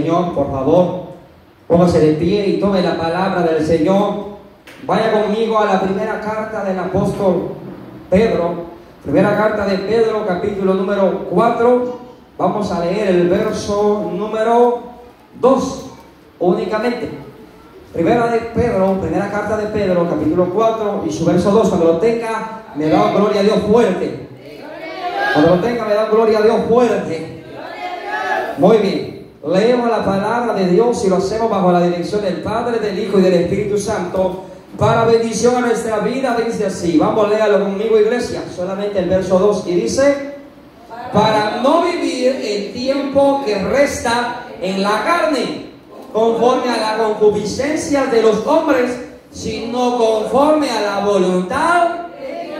Señor, por favor, póngase de pie y tome la palabra del Señor. Vaya conmigo a la primera carta del apóstol Pedro, primera carta de Pedro, capítulo número 4. Vamos a leer el verso número 2 únicamente. Primera carta de Pedro, capítulo 4 y su verso 2. Cuando lo tenga, me da gloria a Dios fuerte. Cuando lo tenga, me da gloria a Dios fuerte. Muy bien. Leemos la palabra de Dios y lo hacemos bajo la dirección del Padre, del Hijo y del Espíritu Santo, para bendición a nuestra vida. Dice así, vamos a leerlo conmigo, iglesia, solamente el verso 2, y dice: para no vivir el tiempo que resta en la carne, conforme a la concupiscencia de los hombres, sino conforme a la voluntad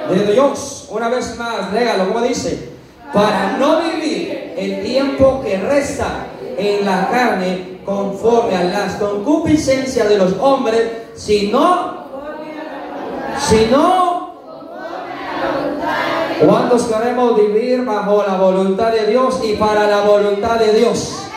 de Dios. Una vez más, léalo, como dice: para no vivir el tiempo que resta en la carne, conforme a las concupiscencias de los hombres, sino ¿cuántos queremos vivir bajo la voluntad de Dios y para la voluntad de Dios?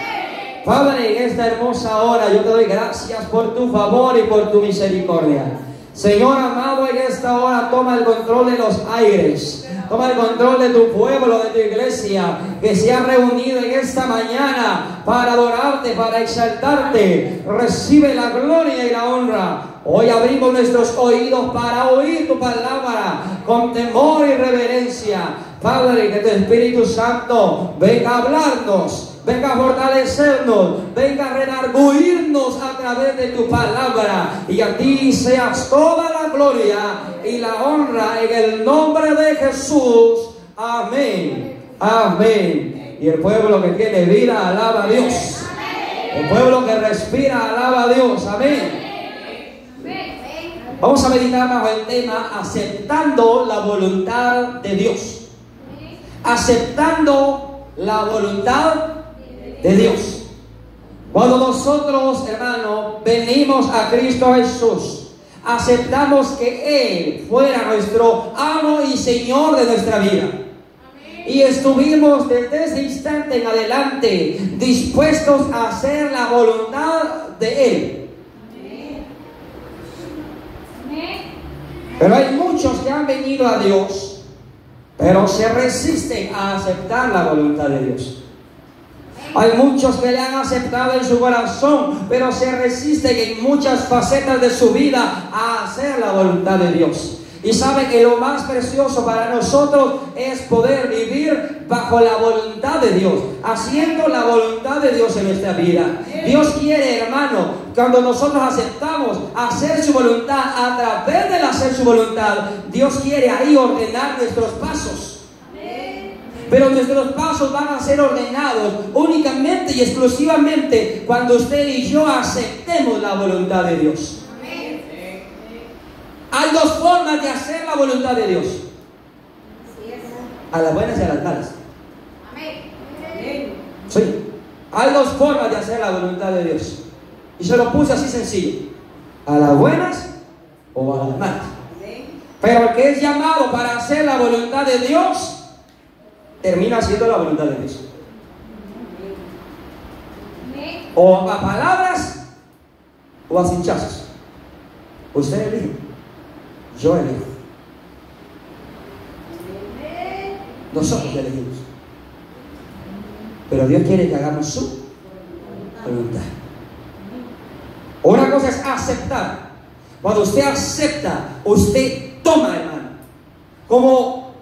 Padre, en esta hermosa hora yo te doy gracias por tu favor y por tu misericordia. Señor amado, en esta hora toma el control de los aires. Toma el control de tu pueblo, de tu iglesia, que se ha reunido en esta mañana para adorarte, para exaltarte. Recibe la gloria y la honra. Hoy abrimos nuestros oídos para oír tu palabra con temor y reverencia. Padre, que tu Espíritu Santo venga a hablarnos, venga a fortalecernos, venga a redarguirnos a través de tu palabra, y a ti seas toda la gloria y la honra en el nombre de Jesús. Amén. Amén. Y el pueblo que tiene vida alaba a Dios. El pueblo que respira alaba a Dios. Amén. Vamos a meditar bajo el tema aceptando la voluntad de Dios. Aceptando la voluntad de Dios. Cuando nosotros, hermanos, venimos a Cristo Jesús, aceptamos que Él fuera nuestro amo y Señor de nuestra vida. Y estuvimos desde ese instante en adelante dispuestos a hacer la voluntad de Él. Pero hay muchos que han venido a Dios, pero se resisten a aceptar la voluntad de Dios. Hay muchos que le han aceptado en su corazón, pero se resisten en muchas facetas de su vida a hacer la voluntad de Dios. Y sabe que lo más precioso para nosotros es poder vivir bajo la voluntad de Dios, haciendo la voluntad de Dios en nuestra vida. Dios quiere, hermano, cuando nosotros aceptamos hacer su voluntad, a través del hacer su voluntad, Dios quiere ahí ordenar nuestros pasos. Pero nuestros pasos van a ser ordenados únicamente y exclusivamente cuando usted y yo aceptemos la voluntad de Dios. Hay dos formas de hacer la voluntad de Dios: a las buenas y a las malas. Sí, hay dos formas de hacer la voluntad de Dios. Y se lo puse así sencillo: a las buenas o a las malas. Pero el que es llamado para hacer la voluntad de Dios, termina haciendo la voluntad de Dios. O a palabras o a cinchazos. Usted elige. Yo elijo. Nosotros elegimos. Pero Dios quiere que hagamos su voluntad. Una cosa es aceptar. Cuando usted acepta, usted toma, hermano. Como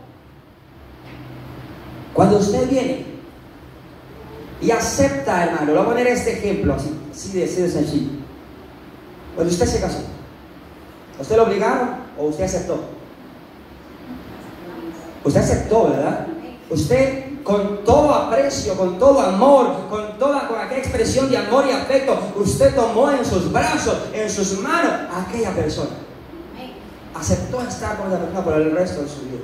cuando usted viene y acepta, hermano. Le voy a poner este ejemplo así de sencillo. Cuando usted se casó, ¿usted lo obligaron o usted aceptó? Usted aceptó, ¿verdad? Usted, con todo aprecio, con todo amor, con aquella expresión de amor y afecto, usted tomó en sus brazos, en sus manos a aquella persona. Aceptó estar con esa persona por el resto de su vida,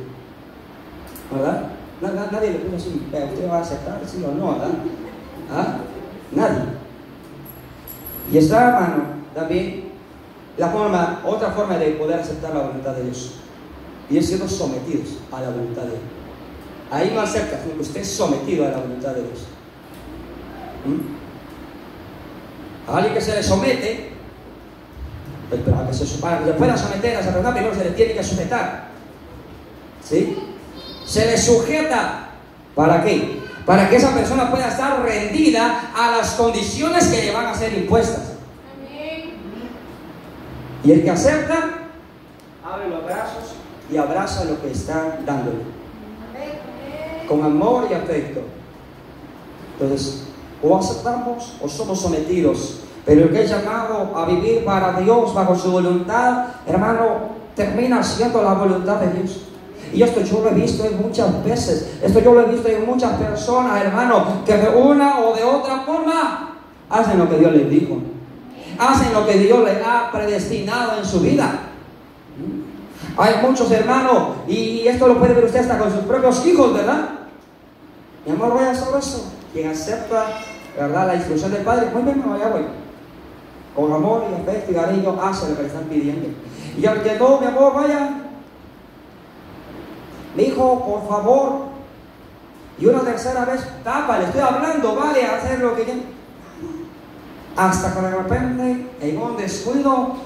¿verdad? Nadie le puso así: ¿usted va a aceptar, sí o no, verdad? ¿Ah? Nadie. Y está, hermano, también otra forma de poder aceptar la voluntad de Dios, y es siendo sometidos a la voluntad de Él. Ahí no acepta, sino que usted es sometido a la voluntad de Dios. A alguien que se le somete, para que se pueda someter a esa persona, primero se le tiene que sujetar. ¿Sí? Se le sujeta. ¿Para qué? Para que esa persona pueda estar rendida a las condiciones que le van a ser impuestas. Y el que acepta, abre los brazos y abraza lo que está dándole. Con amor y afecto. Entonces, o aceptamos o somos sometidos. Pero el que es llamado a vivir para Dios bajo su voluntad, hermano, termina siendo la voluntad de Dios. Y esto yo lo he visto muchas veces. Esto yo lo he visto en muchas personas, hermano, que de una o de otra forma hacen lo que Dios les dijo. Hacen lo que Dios les ha predestinado en su vida. Hay muchos hermanos, y esto lo puede ver usted hasta con sus propios hijos, ¿verdad? Mi amor, vaya sobre eso. Quien acepta, ¿verdad?, la instrucción del Padre, muy bien, allá voy. Con amor y afecto y cariño hace lo que le están pidiendo. Y al que no, mi amor, vaya. Mi hijo, por favor. Y una tercera vez, tapa, le estoy hablando, vale, a hacer lo que yo. Hasta que de repente, en un descuido,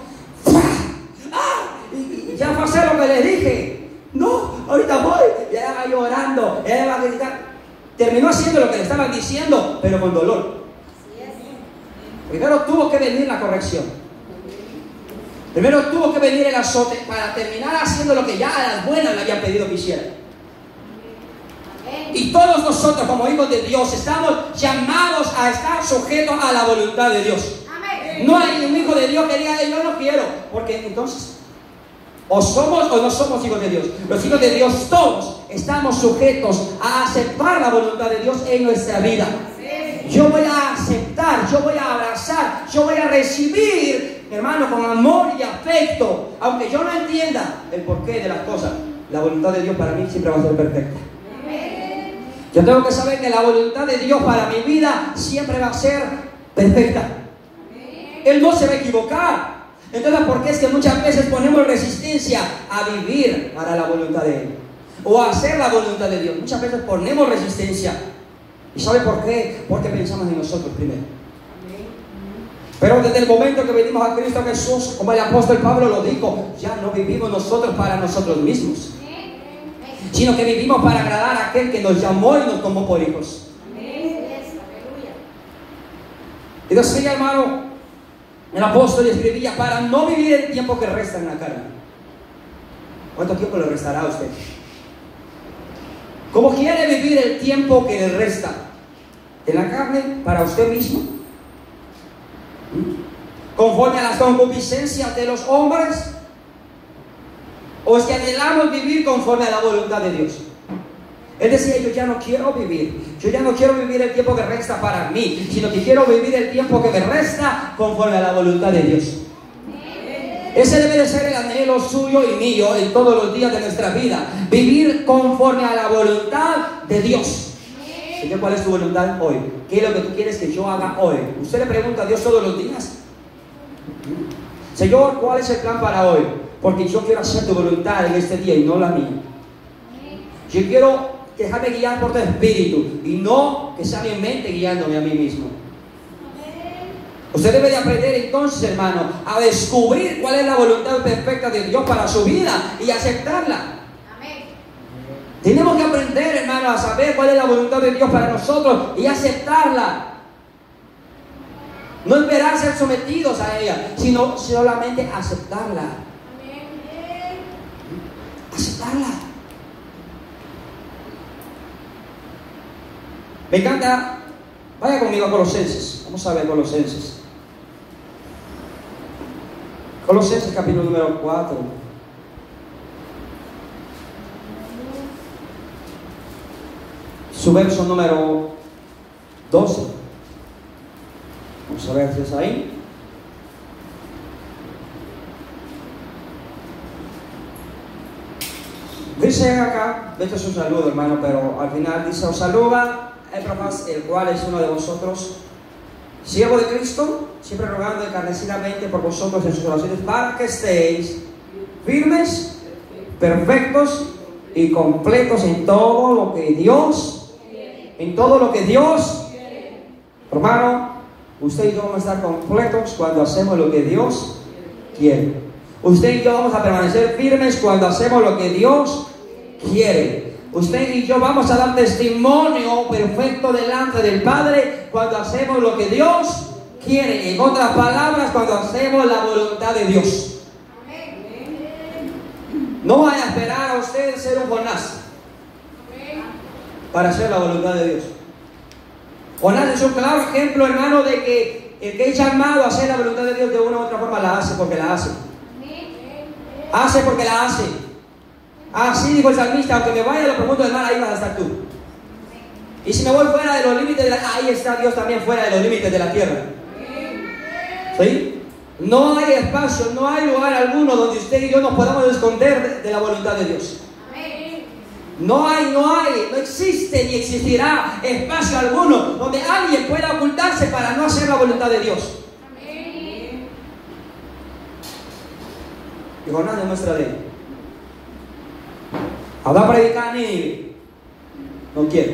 y ya fue a hacer lo que le dije. No, ahorita voy. Y ella va llorando, ella va a gritar. Terminó haciendo lo que le estaban diciendo, pero con dolor. Primero tuvo que venir la corrección. Primero tuvo que venir el azote para terminar haciendo lo que ya a las buenas le habían pedido que hiciera. Y todos nosotros como hijos de Dios estamos llamados a estar sujetos a la voluntad de Dios. No hay un hijo de Dios que diga, yo no quiero, porque entonces o somos o no somos hijos de Dios. Los hijos de Dios todos estamos sujetos a aceptar la voluntad de Dios en nuestra vida. Yo voy a aceptar, yo voy a abrazar, yo voy a recibir, hermano, con amor y afecto, aunque yo no entienda el porqué de las cosas. La voluntad de Dios para mí siempre va a ser perfecta. Yo tengo que saber que la voluntad de Dios para mi vida siempre va a ser perfecta. Él no se va a equivocar. Entonces, ¿por qué es que muchas veces ponemos resistencia a vivir para la voluntad de Él? O a hacer la voluntad de Dios. Muchas veces ponemos resistencia. ¿Y sabe por qué? Porque pensamos en nosotros primero. Pero desde el momento que venimos a Cristo Jesús, como el apóstol Pablo lo dijo, ya no vivimos nosotros para nosotros mismos, sino que vivimos para agradar a aquel que nos llamó y nos tomó por hijos. Y decía, hermano, el apóstol escribía, para no vivir el tiempo que resta en la carne. ¿Cuánto tiempo le restará a usted? ¿Cómo quiere vivir el tiempo que le resta en la carne para usted mismo? ¿Conforme a las concupiscencias de los hombres? ¿O es que anhelamos vivir conforme a la voluntad de Dios? Él decía, yo ya no quiero vivir. Yo ya no quiero vivir el tiempo que resta para mí, sino que quiero vivir el tiempo que me resta conforme a la voluntad de Dios. Ese debe de ser el anhelo suyo y mío en todos los días de nuestra vida. Vivir conforme a la voluntad de Dios. Señor, ¿cuál es tu voluntad hoy? ¿Qué es lo que tú quieres que yo haga hoy? Usted le pregunta a Dios todos los días. Señor, ¿cuál es el plan para hoy? Porque yo quiero hacer tu voluntad en este día y no la mía. Yo quiero dejarme guiar por tu espíritu y no que sea mi mente guiándome a mí mismo. Usted debe de aprender entonces, hermano, a descubrir cuál es la voluntad perfecta de Dios para su vida y aceptarla. Amén. Tenemos que aprender, hermano, a saber cuál es la voluntad de Dios para nosotros y aceptarla. No esperar ser sometidos a ella, sino solamente aceptarla. Aceptarla. Me encanta. Vaya conmigo a Colosenses. Vamos a ver Colosenses. Colosenses capítulo número 4. Su verso número 12. Vamos a ver si es ahí. Dice acá, este es un saludo, hermano, pero al final dice, os saluda Epafras, el cual es uno de vosotros, siervo de Cristo, siempre rogando encarecidamente por vosotros en sus oraciones, para que estéis firmes, perfectos y completos en todo lo que Dios, hermano, Usted y yo vamos a estar completos cuando hacemos lo que Dios quiere. Usted y yo vamos a permanecer firmes cuando hacemos lo que Dios quiere. Usted y yo vamos a dar testimonio perfecto delante del Padre cuando hacemos lo que Dios quiere. En otras palabras, cuando hacemos la voluntad de Dios. No vaya a esperar a usted ser un Jonás para hacer la voluntad de Dios. Jonás es un claro ejemplo, hermano, de que el que es llamado a hacer la voluntad de Dios de una u otra forma la hace porque la hace. Hace porque la hace. Así dijo el salmista: aunque me vaya a lo profundo del mar, ahí vas a estar tú. Y si me voy fuera de los límites de ahí está Dios también fuera de los límites de la tierra. ¿Sí? No hay espacio, no hay lugar alguno donde usted y yo nos podamos esconder de la voluntad de Dios. No existe ni existirá espacio alguno donde alguien pueda ocultarse para no hacer la voluntad de Dios. Y Jonás demuestra de él. Habrá predicar a Nínive. No quiero.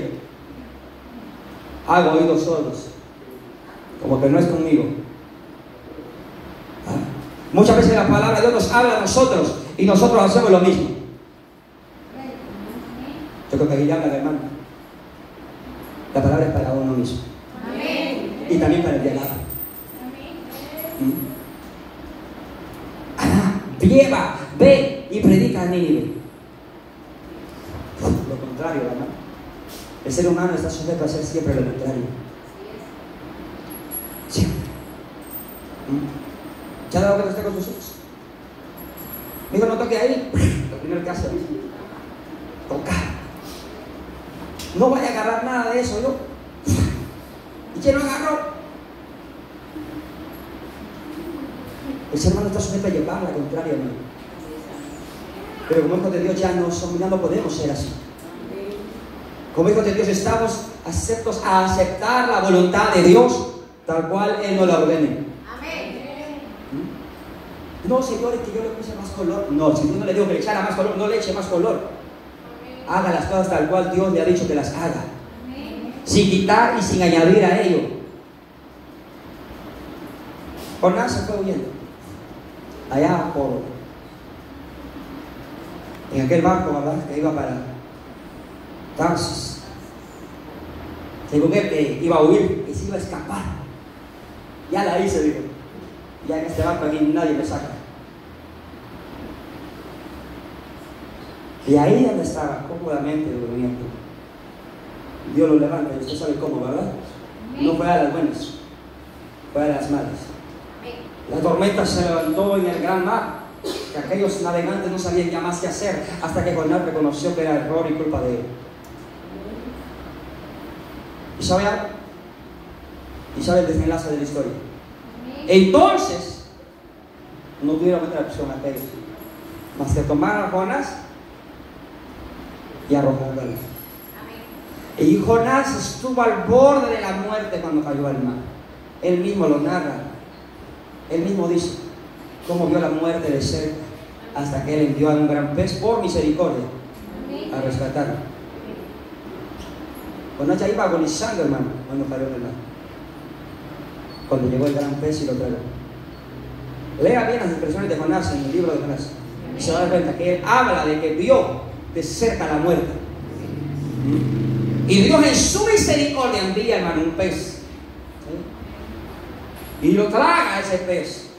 Hago oídos sordos. Como que no es conmigo. Muchas veces la palabra de Dios nos habla a nosotros y nosotros hacemos lo mismo. Yo creo que aquí ya habla, hermano. La palabra es para uno mismo. Y también para el de al lado. Lleva, ve y predica a Nínive. Lo contrario, hermano. El ser humano está sujeto a hacer siempre lo contrario. Siempre. ¿Ya ha dado que usted con sus hijos? Mi hijo no toque ahí. Lo primero que hace es tocar. No vaya a agarrar nada de eso, yo. ¿Y quién lo agarró? El ser humano está sujeto a llevar la contraria, hermano. Pero como hijos de Dios ya no podemos ser así. Como hijos de Dios estamos aceptos a aceptar la voluntad de Dios tal cual Él nos la ordene. No, Señor, es que yo le puse más color. No, si yo no le digo que le echara más color, no le eche más color. Haga las cosas tal cual Dios le ha dicho que las haga. Sin quitar y sin añadir a ello. Jonás se fue huyendo. Allá en aquel barco, ¿verdad?, que iba para Tarsis. Según él iba a huir y se iba a escapar. Ya la hice, digo. Ya en este barco aquí nadie me saca. Y ahí donde estaba, cómodamente durmiendo, Dios lo levanta, y usted sabe cómo, ¿verdad? No fue a las buenas, fue a las malas. La tormenta se levantó en el gran mar, que aquellos navegantes no sabían ya más qué hacer, hasta que Jonás reconoció que era error y culpa de él. ¿Y sabe algo? ¿Y sabe el desenlace de la historia? Entonces, no tuvieron otra opción aquellos, más que tomar a Jonás y arrojarlo al mar. Y Jonás estuvo al borde de la muerte cuando cayó al mar. Él mismo lo narra. Él mismo dice cómo vio la muerte de cerca hasta que él envió a un gran pez por misericordia a rescatarlo. Jonás ya iba agonizando, hermano, cuando cayó en el mar. Cuando llegó el gran pez y lo tragó. Lea bien las expresiones de Jonás en el libro de Jonás. Y se va a dar cuenta que él habla de que vio de cerca la muerte. Y Dios en su misericordia envía, hermano, un pez. Y lo traga ese pez.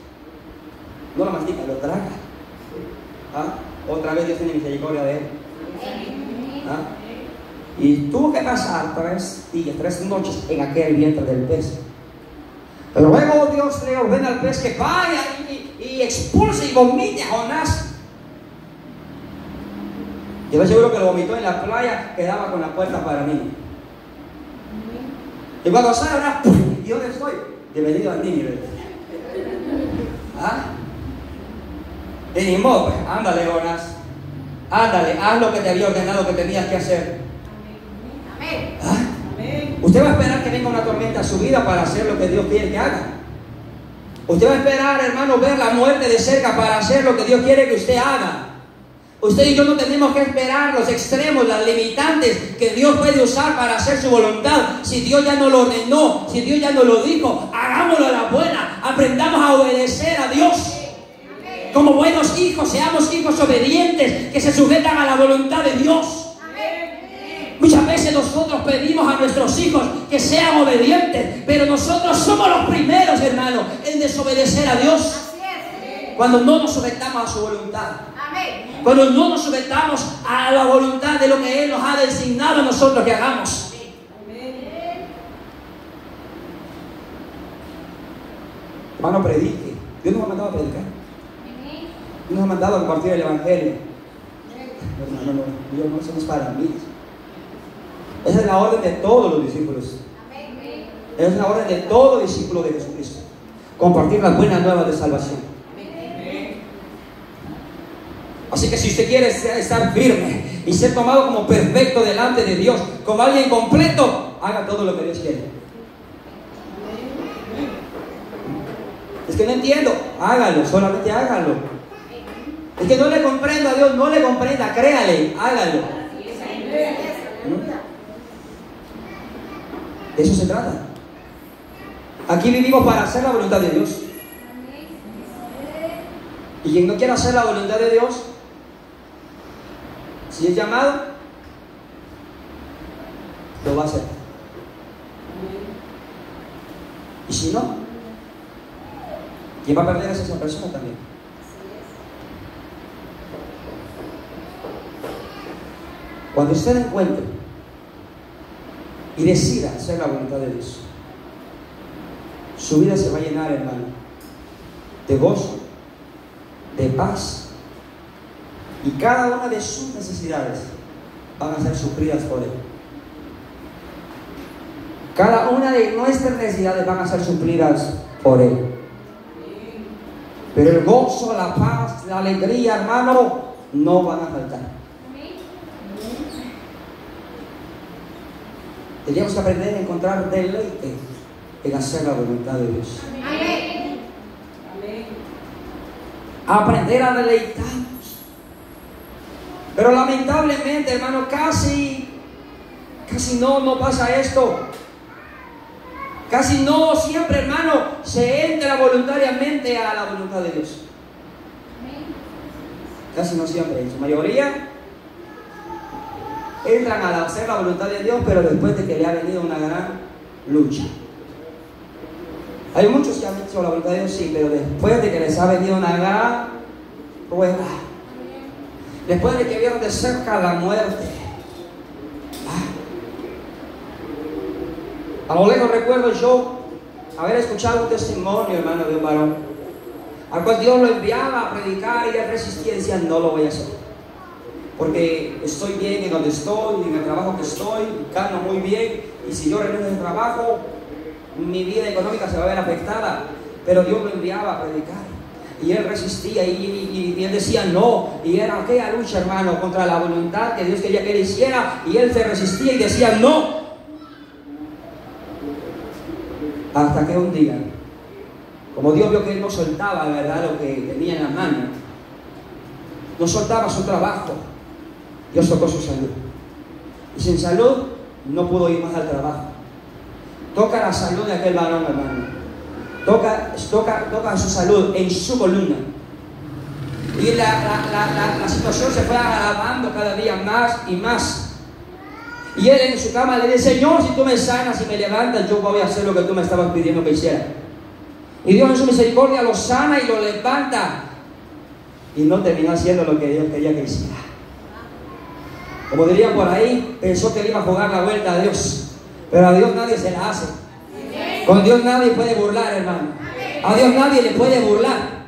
No lo mastica, lo traga. Otra vez Dios tiene misericordia de él. Y tuvo que pasar 3 días, 3 noches en aquel vientre del pez. Pero luego Dios le ordena al pez que vaya y expulse y vomite a Jonás. Yo estoy seguro que lo vomitó en la playa que daba con la puerta para mí. Y cuando sale, ¿y dónde estoy? Bienvenido a Nínive. Y ni modo, pues, ándale, Jonás. Ándale, haz lo que te había ordenado que tenías que hacer. Usted va a esperar que venga una tormenta a su vida para hacer lo que Dios quiere que haga. Usted va a esperar, hermano, ver la muerte de cerca para hacer lo que Dios quiere que usted haga. Usted y yo no tenemos que esperar los extremos, las limitantes que Dios puede usar para hacer su voluntad. Si Dios ya no lo ordenó, si Dios ya no lo dijo, hagámoslo a la buena. Aprendamos a obedecer a Dios. Como buenos hijos, seamos hijos obedientes que se sujetan a la voluntad de Dios. Muchas veces nosotros pedimos a nuestros hijos que sean obedientes, pero nosotros somos los primeros, hermanos, en desobedecer a Dios. Cuando no nos sujetamos a su voluntad. Cuando no nos sujetamos a la voluntad de lo que Él nos ha designado a nosotros que hagamos. Hermano, predique. Dios nos ha mandado a predicar. Dios nos ha mandado a compartir el Evangelio. No, Dios no, eso no es para mí. Esa es la orden de todos los discípulos. Esa es la orden de todo discípulo de Jesucristo. Compartir las buenas nuevas de salvación. Así que si usted quiere estar firme y ser tomado como perfecto delante de Dios, como alguien completo, haga todo lo que Dios quiere. Es que no entiendo, hágalo, solamente hágalo. Es que no le comprendo a Dios, no le comprenda, créale, hágalo. De eso se trata. Aquí vivimos para hacer la voluntad de Dios. Y quien no quiera hacer la voluntad de Dios, si es llamado, lo va a hacer. Y si no, ¿quién va a perder es esa persona también? Cuando usted encuentre y decida hacer la voluntad de Dios, su vida se va a llenar, hermano, de gozo, de paz, y cada una de sus necesidades van a ser suplidas por Él. Cada una de nuestras necesidades van a ser suplidas por Él. Pero el gozo, la paz, la alegría, hermano, no van a faltar. Tenemos que aprender a encontrar deleite en hacer la voluntad de Dios. Aprender a deleitarnos. Pero lamentablemente, hermano, casi no pasa esto. Casi no siempre, hermano, se entra voluntariamente a la voluntad de Dios. Casi no siempre, en su mayoría entran a hacer la voluntad de Dios, pero después de que le ha venido una gran lucha. Hay muchos que han hecho la voluntad de Dios, sí, pero después de que les ha venido una gran prueba, después de que vieron de cerca la muerte. A lo lejos recuerdo yo haber escuchado un testimonio, hermano, de un varón al cual Dios lo enviaba a predicar y él resistía y decía: no lo voy a hacer, porque estoy bien en donde estoy, en el trabajo que estoy, gano muy bien, y si yo renuncio al trabajo, mi vida económica se va a ver afectada. Pero Dios lo enviaba a predicar y él resistía y él decía no, y era aquella lucha, hermano, contra la voluntad que Dios quería que él hiciera, y él se resistía y decía no. Hasta que un día, como Dios vio que él no soltaba, ¿verdad?, lo que tenía en la mano, no soltaba su trabajo, Dios tocó su salud. Y sin salud no pudo ir más al trabajo. Toca la salud de aquel varón, hermano. Toca su salud en su columna. Y la situación se fue agravando cada día más y más. Y él en su cama le dice: Señor, si tú me sanas y me levantas, yo voy a hacer lo que tú me estabas pidiendo que hiciera. Y Dios en su misericordia lo sana y lo levanta. Y no terminó haciendo lo que Dios quería que hiciera. Como dirían por ahí, pensó que él iba a jugar la vuelta a Dios. Pero a Dios nadie se la hace. Con Dios nadie puede burlar, hermano. A Dios nadie le puede burlar.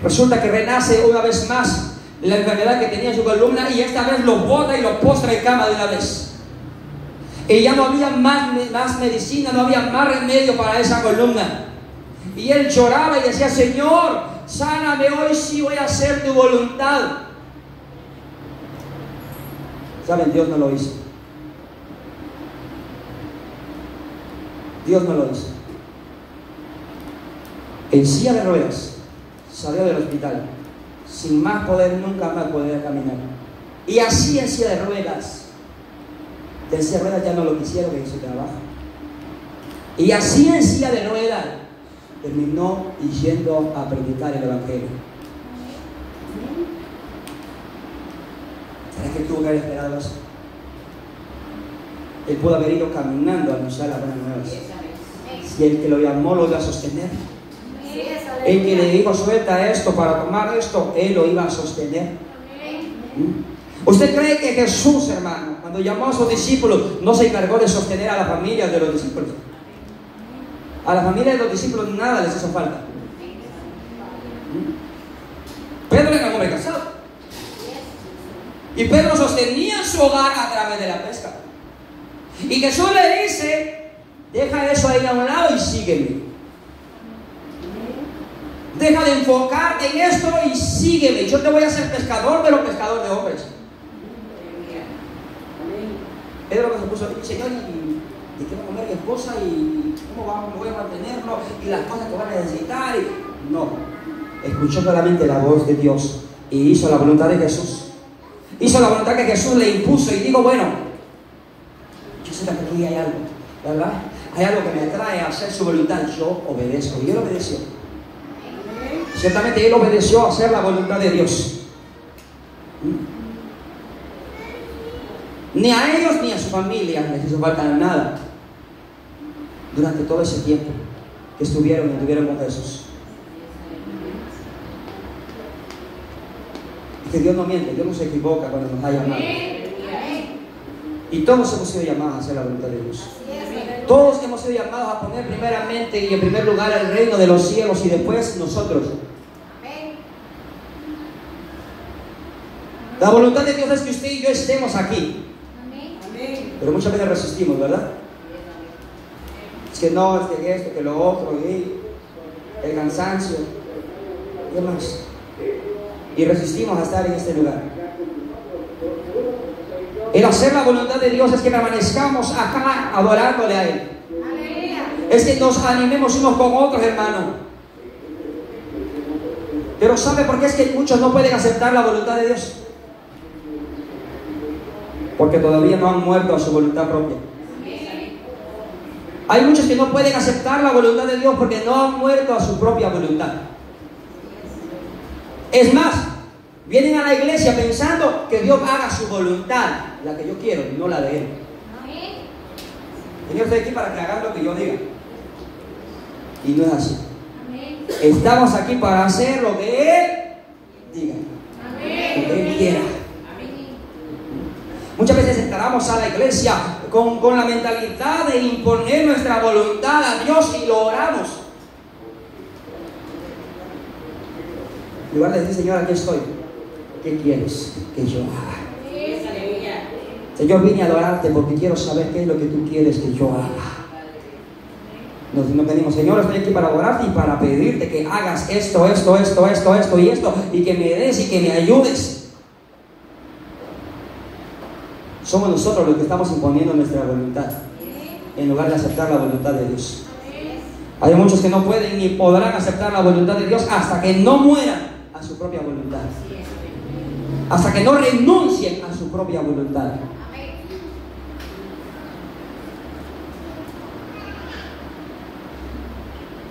Resulta que renace una vez más la enfermedad que tenía en su columna, y esta vez lo bota y lo postra en cama de una vez. Y ya no había más medicina, no había más remedio para esa columna. Y él lloraba y decía: Señor, sáname hoy, sí voy a hacer tu voluntad. ¿Saben? Dios no lo hizo. Dios no lo hizo. En silla de ruedas salió del hospital, sin más poder nunca más poder caminar. Y así en silla de ruedas. De silla de ruedas ya no lo quisieron en su trabajo. Y así en silla de ruedas terminó yendo a predicar el Evangelio. ¿Será que tuvo que haber esperado eso? Él pudo haber ido caminando a anunciar las buenas nuevas. Si el que lo llamó lo iba a sostener. El que le dijo suelta esto para tomar esto, él lo iba a sostener. ¿Usted cree que Jesús, hermano, cuando llamó a sus discípulos, no se encargó de sostener a la familia de los discípulos? A la familia de los discípulos nada les hizo falta. Pedro era un hombre casado. Y Pedro sostenía su hogar a través de la pesca. Y Jesús le dice, deja eso ahí a un lado y sígueme. Deja de enfocarte en esto y sígueme. Yo te voy a hacer pescador, pero pescador de hombres. Pedro se puso, Señor, ¿y qué va a comer mi esposa? ¿Y cómo voy a mantenerlo? ¿Y las cosas que van a necesitar? Y no, escuchó solamente la voz de Dios y hizo la voluntad de Jesús. Hizo la voluntad que Jesús le impuso y digo, bueno, yo sé que aquí hay algo, ¿verdad? Hay algo que me atrae a hacer su voluntad. Yo obedezco. Y él obedeció. Ciertamente él obedeció a hacer la voluntad de Dios. Ni a ellos ni a su familia les hizo falta nada durante todo ese tiempo que estuvieron con Jesús. Y que Dios no miente, Dios no se equivoca cuando nos ha llamado. Y todos hemos sido llamados a hacer la voluntad de Dios. Todos hemos sido llamados a poner primeramente y en primer lugar el reino de los cielos y después nosotros. La voluntad de Dios es que usted y yo estemos aquí. Pero muchas veces resistimos, ¿verdad? Es que no, es que esto, que lo otro, y el cansancio, ¿qué más? Y resistimos a estar en este lugar. El hacer la voluntad de Dios es que permanezcamos acá adorándole a Él. Es que nos animemos unos con otros, hermano. Pero ¿sabe por qué es que muchos no pueden aceptar la voluntad de Dios? Porque todavía no han muerto a su voluntad propia. Hay muchos que no pueden aceptar la voluntad de Dios porque no han muerto a su propia voluntad. Es más, vienen a la iglesia pensando que Dios haga su voluntad, la que yo quiero, y no la de Él. Señor, estoy aquí para que hagan lo que yo diga. Y no es así. Estamos aquí para hacer lo que Él diga, lo que Él quiera. Muchas veces entramos a la iglesia con la mentalidad de imponer nuestra voluntad a Dios y lo oramos. En lugar de decir, Señor, aquí estoy. ¿Qué quieres que yo haga? Señor, vine a adorarte porque quiero saber qué es lo que tú quieres que yo haga. Nos pedimos, Señor, estoy aquí para adorarte y para pedirte que hagas esto y que me des y que me ayudes. Somos nosotros los que estamos imponiendo nuestra voluntad en lugar de aceptar la voluntad de Dios. Hay muchos que no pueden ni podrán aceptar la voluntad de Dios hasta que no mueran a su propia voluntad, hasta que no renuncien a su propia voluntad.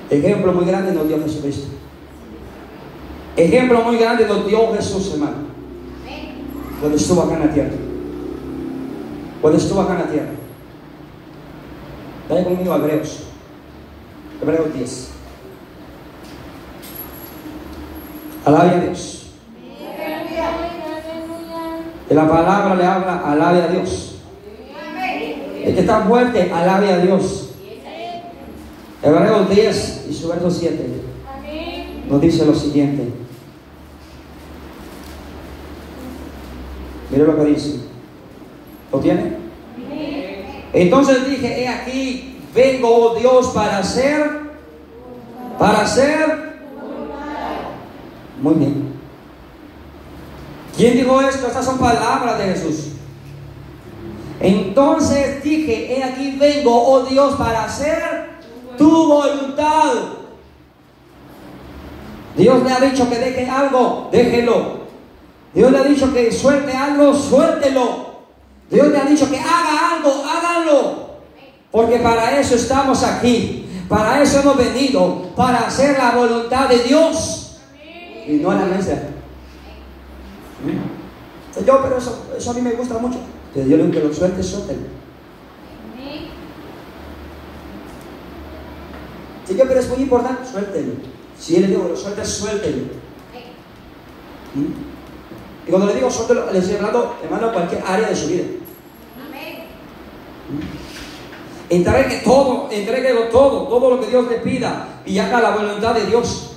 Ejemplo muy grande nos dio Jesucristo. Ejemplo muy grande nos dio Jesús, hermano, cuando estuvo acá en la tierra. Cuando estuvo acá en la tierra. Vaya conmigo a Hebreos 10. Alabe a Dios. Que la palabra le habla, alabe a Dios. El que está fuerte, alabe a Dios. Hebreos 10 y su verso 7 nos dice lo siguiente. Mire lo que dice. ¿Lo tiene? Entonces dije, he aquí, vengo, oh Dios, para hacer. Muy bien. ¿Quién dijo esto? Estas son palabras de Jesús. Entonces dije, he aquí, vengo, oh Dios, para hacer tu voluntad. Dios le ha dicho que deje algo, déjelo. Dios le ha dicho que suelte algo, suéltelo. Dios le ha dicho que haga algo, hágalo. Porque para eso estamos aquí. Para eso hemos venido. Para hacer la voluntad de Dios. Y no a la mesa. Yo, pero eso a mí me gusta mucho. Que Dios le dice que lo suelte, suéltelo. Sí, pero es muy importante, suéltelo. Si él le digo que lo suelte, suéltelo. Y cuando le digo suéltelo, le estoy hablando, hermano, cualquier área de su vida. Entregue todo, entréguelo todo lo que Dios le pida y haga la voluntad de Dios.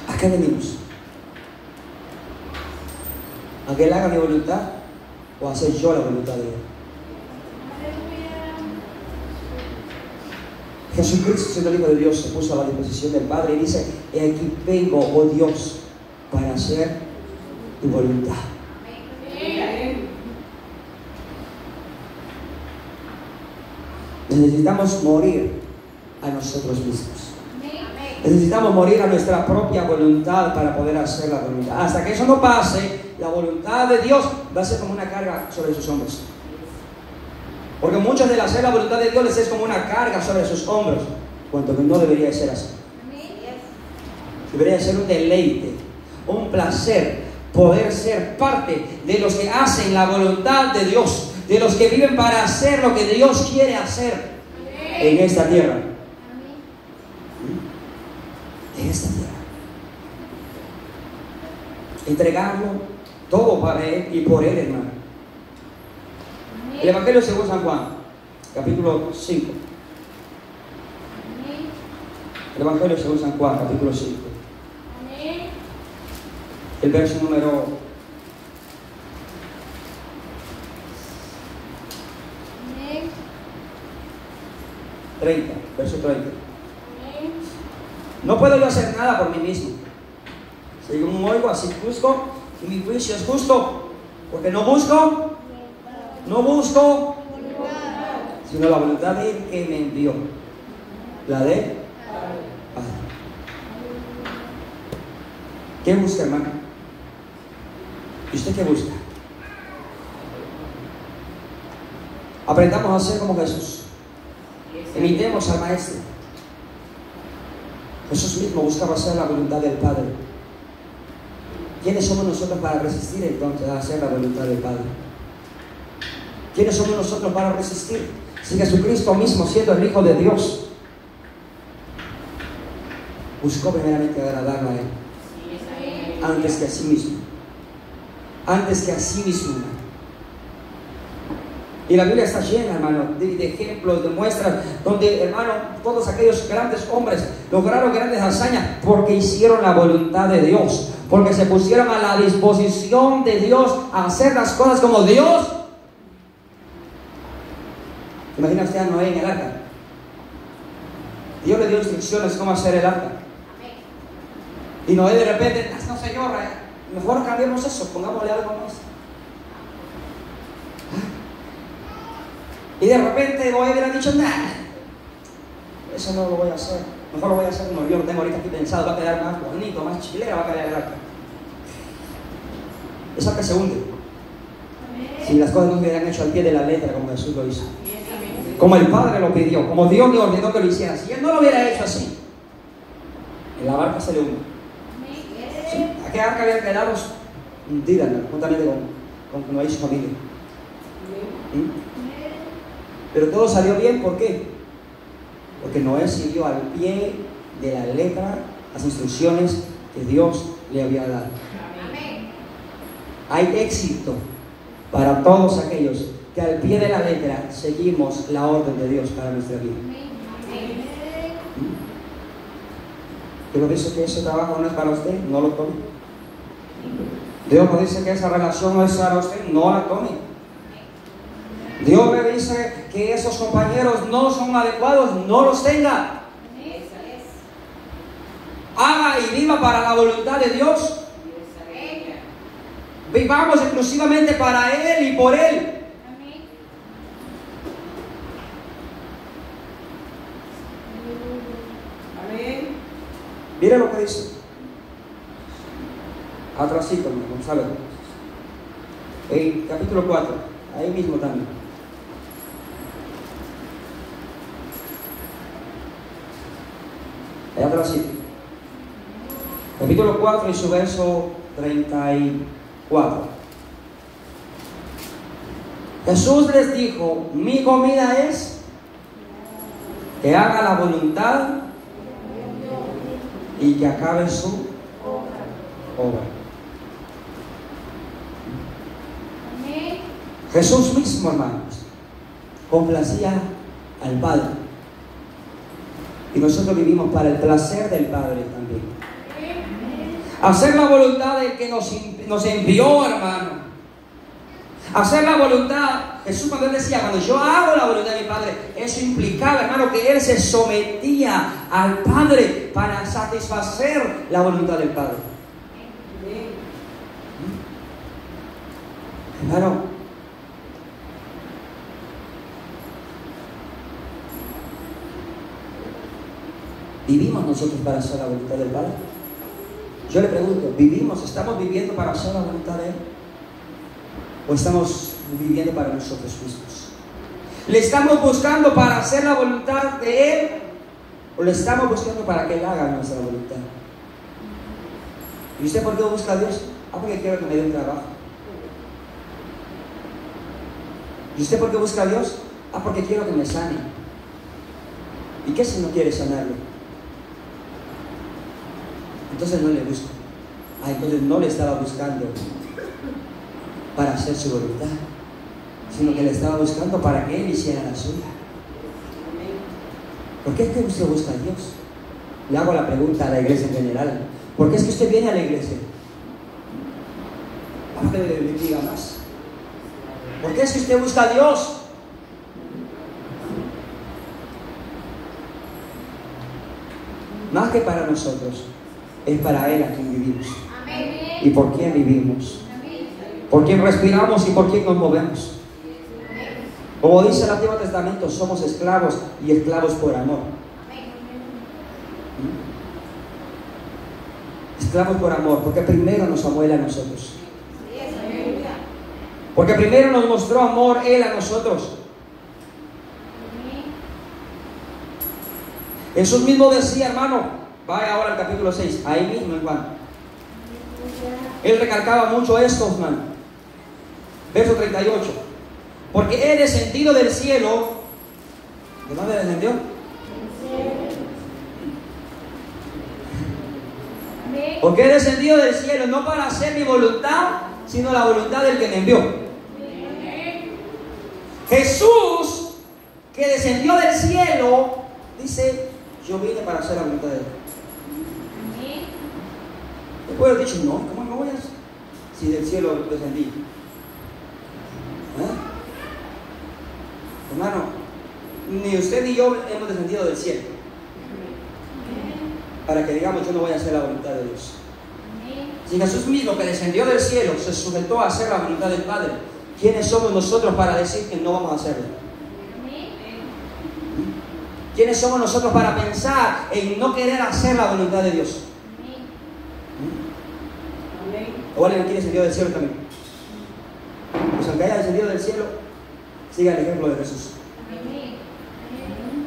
¿A qué venimos? ¿A que Él haga mi voluntad o a hacer yo la voluntad de Él? Jesucristo, siendo el Hijo de Dios, se puso a la disposición del Padre y dice: he aquí vengo, oh Dios, para hacer tu voluntad. Necesitamos morir a nosotros mismos. Necesitamos morir a nuestra propia voluntad para poder hacer la voluntad. Hasta que eso no pase, la voluntad de Dios va a ser como una carga sobre sus hombros. Porque muchos de hacer la voluntad de Dios les es como una carga sobre sus hombros, cuando que no debería ser así. Debería ser un deleite, un placer poder ser parte de los que hacen la voluntad de Dios, de los que viven para hacer lo que Dios quiere hacer en esta tierra. En esta tierra. Entregarlo todo para Él y por Él, hermano. El Evangelio según San Juan, capítulo 5. El Evangelio según San Juan, capítulo 5. El verso número 30, verso 30. No puedo yo hacer nada por mí mismo. Según oigo, así busco, y mi juicio es justo, porque no busco, sino la voluntad de Él que me envió, la de Padre. ¿Qué busca, hermano? ¿Y usted qué busca? Aprendamos a ser como Jesús. Imitemos al Maestro. Jesús mismo buscaba hacer la voluntad del Padre. ¿Quiénes somos nosotros para resistir entonces a hacer la voluntad del Padre? ¿Quiénes somos nosotros para resistir? Si Jesucristo mismo, siendo el Hijo de Dios, buscó primeramente agradarlo a Él antes que a sí mismo. Antes que a sí mismo. Y la Biblia está llena, hermano, de ejemplos, de muestras, donde, hermano, todos aquellos grandes hombres lograron grandes hazañas porque hicieron la voluntad de Dios, porque se pusieron a la disposición de Dios a hacer las cosas como Dios. Imagina usted a Noé en el arca. Dios le dio instrucciones cómo hacer el arca. Y Noé de repente, no señor, mejor cambiemos eso, pongámosle algo más. Y de repente Noé hubiera dicho, nada, eso no lo voy a hacer. Mejor lo voy a hacer como yo lo tengo ahorita aquí pensado, va a quedar más bonito, más chilera, va a quedar el arca. Esa arca se hunde. Si las cosas no se hubieran hecho al pie de la letra como Jesús lo hizo. Como el Padre lo pidió, como Dios le ordenó que lo hiciera. Si Él no lo hubiera hecho así, en la barca se le hunde. ¿Sí? Aquella arca había quedado hundida, ¿no? Juntamente con Noé y su familia. Pero todo salió bien, ¿por qué? Porque Noé siguió al pie de la letra las instrucciones que Dios le había dado. Hay éxito para todos aquellos que al pie de la letra seguimos la orden de Dios para nuestra vida. Dios dice que ese trabajo no es para usted, no lo tome. Dios nos dice que esa relación no es para usted, no la tome. Dios me dice que esos compañeros no son adecuados, no los tenga. Haga y viva para la voluntad de Dios. Vivamos exclusivamente para Él y por Él. Mire lo que dice. Atrasito, vamos a ver. En capítulo 4, ahí mismo también. Allá atrasito. Capítulo 4 y su verso 34. Jesús les dijo: mi comida es que haga la voluntad y que acabe su obra. Jesús mismo, hermanos, complacía al Padre. Y nosotros vivimos para el placer del Padre también. Hacer la voluntad del que nos envió, hermano. Hacer la voluntad, Jesús cuando Él decía, cuando yo hago la voluntad de mi Padre, eso implicaba, hermano, que Él se sometía al Padre para satisfacer la voluntad del Padre. Hermano, ¿vivimos nosotros para hacer la voluntad del Padre? Yo le pregunto, ¿estamos viviendo para hacer la voluntad de Él? ¿O estamos viviendo para nosotros mismos? ¿Le estamos buscando para hacer la voluntad de Él? ¿O le estamos buscando para que Él haga nuestra voluntad? ¿Y usted por qué busca a Dios? Porque quiero que me dé un trabajo. ¿Y usted por qué busca a Dios? Porque quiero que me sane. ¿Y qué si no quiere sanarlo? Entonces no le busco. Entonces no le estaba buscando para hacer su voluntad, sino que le estaba buscando para que Él hiciera la suya. ¿Por qué es que usted busca a Dios? Le hago la pregunta a la iglesia en general. ¿Por qué es que usted viene a la iglesia? Para que le diga más. ¿Por qué es que usted busca a Dios? Más que para nosotros, es para Él a quien vivimos. Amén. Y por quién vivimos. Amén. Por quién respiramos y por quién nos movemos. Amén. Como dice el Antiguo Testamento, somos esclavos y esclavos por amor. Amén. Esclavos por amor, porque primero nos amó Él a nosotros. Porque primero nos mostró amor Él a nosotros. Jesús mismo decía, hermano, vaya ahora al capítulo 6, ahí mismo en Juan. Él recalcaba mucho esto, hermano. Verso 38. Porque he descendido del cielo. ¿De dónde descendió? Porque he descendido del cielo no para hacer mi voluntad, sino la voluntad del que me envió. Jesús, que descendió del cielo, dice: yo vine para hacer la voluntad de Él. Después he dicho: no, ¿cómo no voy a hacer? Si del cielo descendí. Hermano, ni usted ni yo hemos descendido del cielo para que digamos: yo no voy a hacer la voluntad de Dios. Si Jesús mismo, que descendió del cielo, se sujetó a hacer la voluntad del Padre, ¿quiénes somos nosotros para decir que no vamos a hacerlo? ¿Quiénes somos nosotros para pensar en no querer hacer la voluntad de Dios? O alguien aquí descendió del cielo también. Pues aunque haya descendido del cielo, siga el ejemplo de Jesús.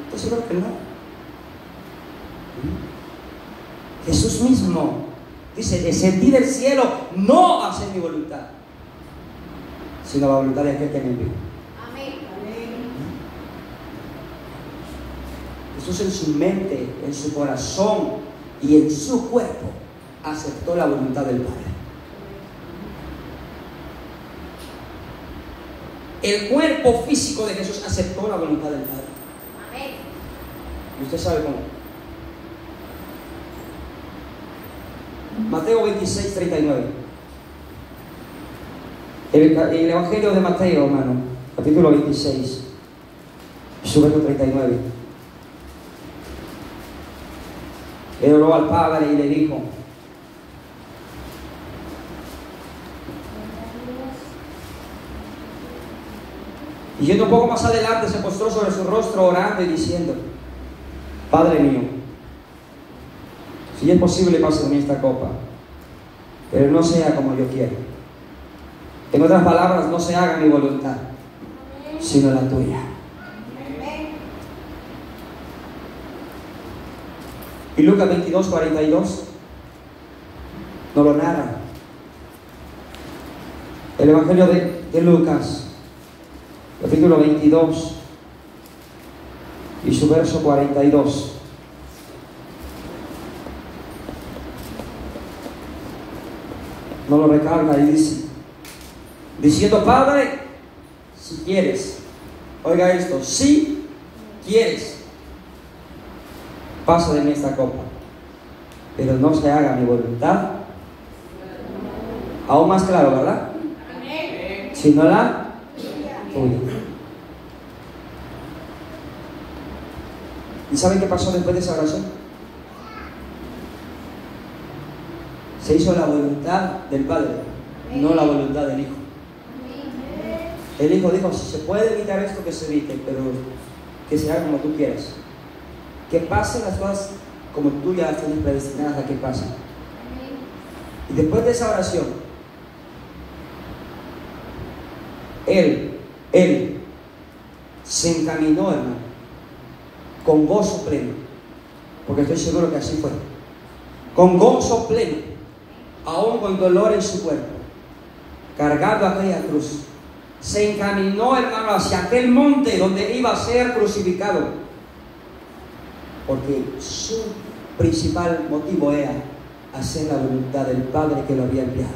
Estoy seguro que no. Jesús mismo dice: descendí del cielo no a hacer mi voluntad, sino la voluntad de aquel que me envió. Jesús en su mente, en su corazón y en su cuerpo aceptó la voluntad del Padre. El cuerpo físico de Jesús aceptó la voluntad del Padre. Amén. ¿Y usted sabe cómo? Mateo 26, 39. El Evangelio de Mateo, hermano, capítulo 26, su verso 39. Él oró al Padre y le dijo: y yendo un poco más adelante, se postró sobre su rostro orando y diciendo: Padre mío, Si es posible, pase de mí esta copa, pero no sea como yo quiero. En otras palabras, no se haga mi voluntad, sino la tuya. Y Lucas 22, 42 nos lo narra. El Evangelio de Lucas, capítulo 22 y su verso 42. Nos lo recalca y dice, diciendo: Padre, si quieres, oiga esto, si quieres, pasa de mí esta copa, pero no se haga mi voluntad. Aún más claro, ¿verdad? Sino la tuya. ¿Y saben qué pasó después de esa oración? Se hizo la voluntad del Padre, no la voluntad del Hijo. El Hijo dijo: si se puede evitar esto, que se evite, pero que se haga como tú quieras. Que pasen las cosas como tú ya tienes predestinadas a que pasen. Y después de esa oración, Él se encaminó, hermano, con gozo pleno, porque estoy seguro que así fue, con gozo pleno, aún con dolor en su cuerpo, cargando aquella cruz. Se encaminó, hermano, hacia aquel monte donde iba a ser crucificado, porque su principal motivo era hacer la voluntad del Padre que lo había enviado.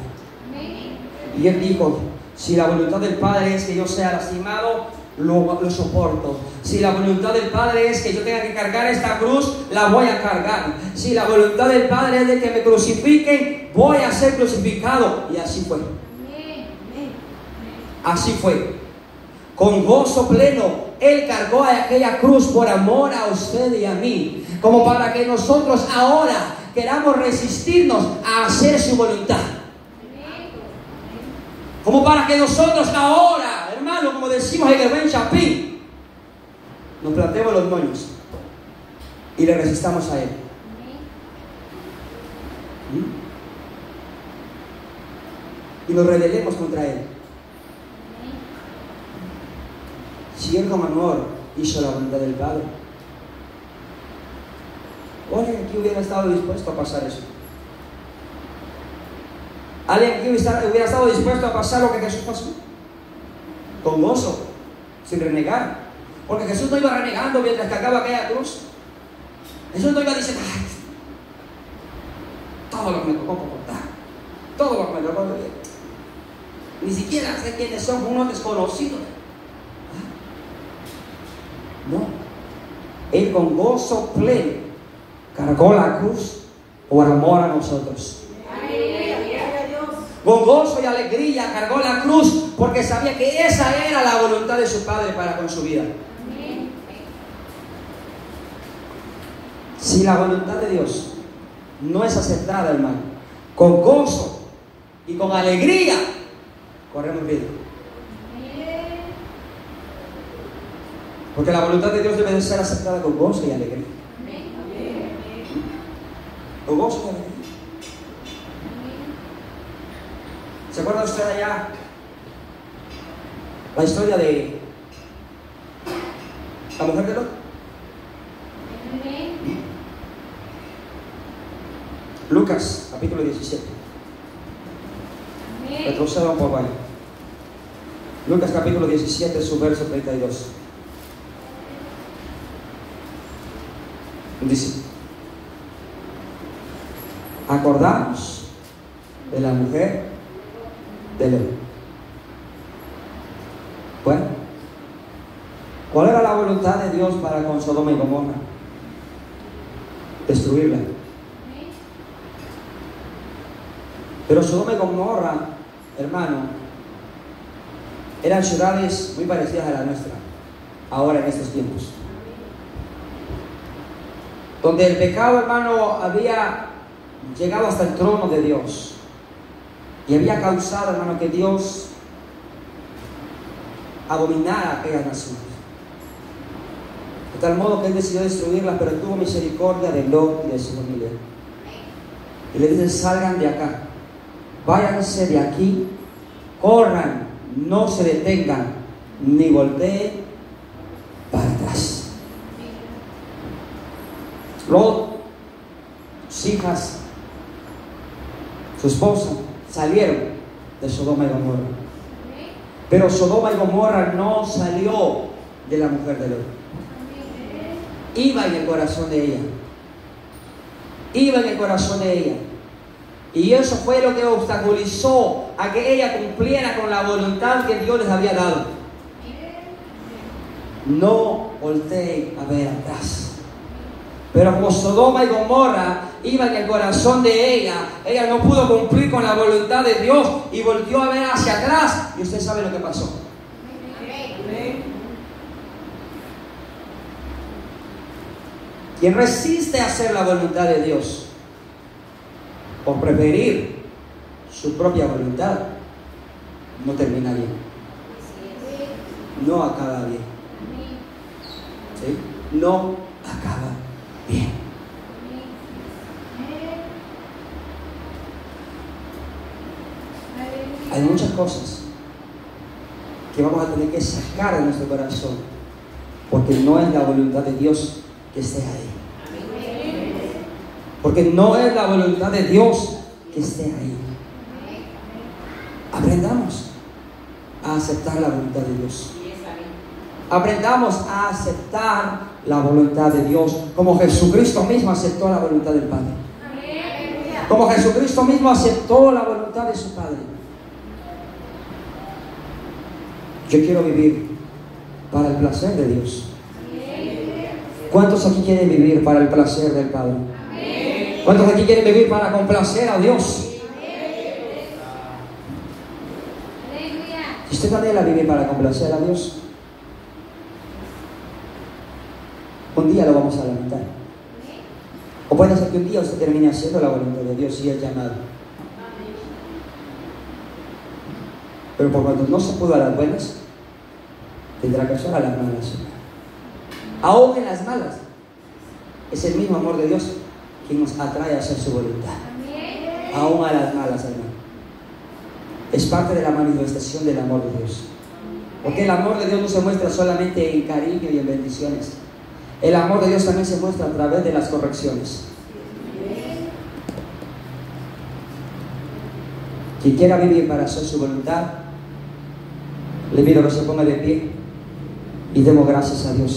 Y él dijo: si la voluntad del Padre es que yo sea lastimado, lo soporto. Si la voluntad del Padre es que yo tenga que cargar esta cruz, la voy a cargar. Si la voluntad del Padre es de que me crucifiquen, voy a ser crucificado. Y así fue. Así fue. Con gozo pleno, Él cargó aquella cruz por amor a usted y a mí, como para que nosotros ahora queramos resistirnos a hacer su voluntad. Como para que nosotros ahora, hermano, como decimos en el buen chapín, nos plantemos los moños y le resistamos a Él. Y nos rebelemos contra Él. Si Él con amor hizo la voluntad del Padre, ¿alguien aquí hubiera estado dispuesto a pasar eso? ¿Alguien aquí hubiera estado dispuesto a pasar lo que Jesús pasó? Con gozo, sin renegar. Porque Jesús no iba renegando mientras cargaba aquella cruz. Jesús no iba diciendo: ay, todo lo que me tocó soportar, todo lo que me tocó vivir, ni siquiera sé quiénes son, unos desconocidos. No, Él con gozo pleno cargó la cruz por amor a nosotros. Con gozo y alegría cargó la cruz, porque sabía que esa era la voluntad de su Padre para con su vida. Si la voluntad de Dios no es aceptada, hermano, con gozo y con alegría, corremos riesgo. Porque la voluntad de Dios debe de ser aceptada con gozo y alegría. Con gozo y alegría. ¿Se acuerda usted allá la historia de la mujer de Lot? Lucas, capítulo 17. Retroceda un poco ahí. Lucas, capítulo 17, su verso 32. Dice: acordamos de la mujer de Lot. Bueno, ¿cuál era la voluntad de Dios para con Sodoma y Gomorra? Destruirla. Pero Sodoma y Gomorra, hermano, eran ciudades muy parecidas a la nuestra, ahora en estos tiempos, donde el pecado, hermano, había llegado hasta el trono de Dios y había causado, hermano, que Dios abominara a aquellas naciones, de tal modo que Él decidió destruirlas, pero tuvo misericordia de Lot y de su familia. y le dice: salgan de acá, váyanse de aquí, corran, no se detengan, ni volteen para atrás. Lot, sus hijas, su esposa salieron de Sodoma y Gomorra, pero Sodoma y Gomorra no salió de la mujer de Lot. Iba en el corazón de ella, iba en el corazón de ella, y eso fue lo que obstaculizó a que ella cumpliera con la voluntad que Dios les había dado. No volteen a ver atrás. Pero como Sodoma y Gomorra iba en el corazón de ella no pudo cumplir con la voluntad de Dios y volvió a ver hacia atrás. Y usted sabe lo que pasó. Quien resiste a hacer la voluntad de Dios por preferir su propia voluntad, no termina bien, no acaba bien. ¿Sí? No acaba bien. Hay muchas cosas que vamos a tener que sacar de nuestro corazón, porque no es la voluntad de Dios que esté ahí. Porque no es la voluntad de Dios que esté ahí. Aprendamos a aceptar la voluntad de Dios. Aprendamos a aceptar la voluntad de Dios, como Jesucristo mismo aceptó la voluntad del Padre. Como Jesucristo mismo aceptó la voluntad de su Padre. Yo quiero vivir para el placer de Dios. ¿Cuántos aquí quieren vivir para el placer del Padre? ¿Cuántos aquí quieren vivir para complacer a Dios? Si usted anhela vivir para complacer a Dios, un día lo vamos a lamentar. O puede ser que un día usted termine haciendo la voluntad de Dios y el llamado. Pero por cuanto no se pudo a las buenas, tendrá que hacer a las malas. Aún en las malas, es el mismo amor de Dios quien nos atrae a hacer su voluntad. Aún a las malas, hermano. Es parte de la manifestación del amor de Dios. Porque el amor de Dios no se muestra solamente en cariño y en bendiciones. El amor de Dios también se muestra a través de las correcciones. Quien quiera vivir para hacer su voluntad, le pido que se ponga de pie y demos gracias a Dios.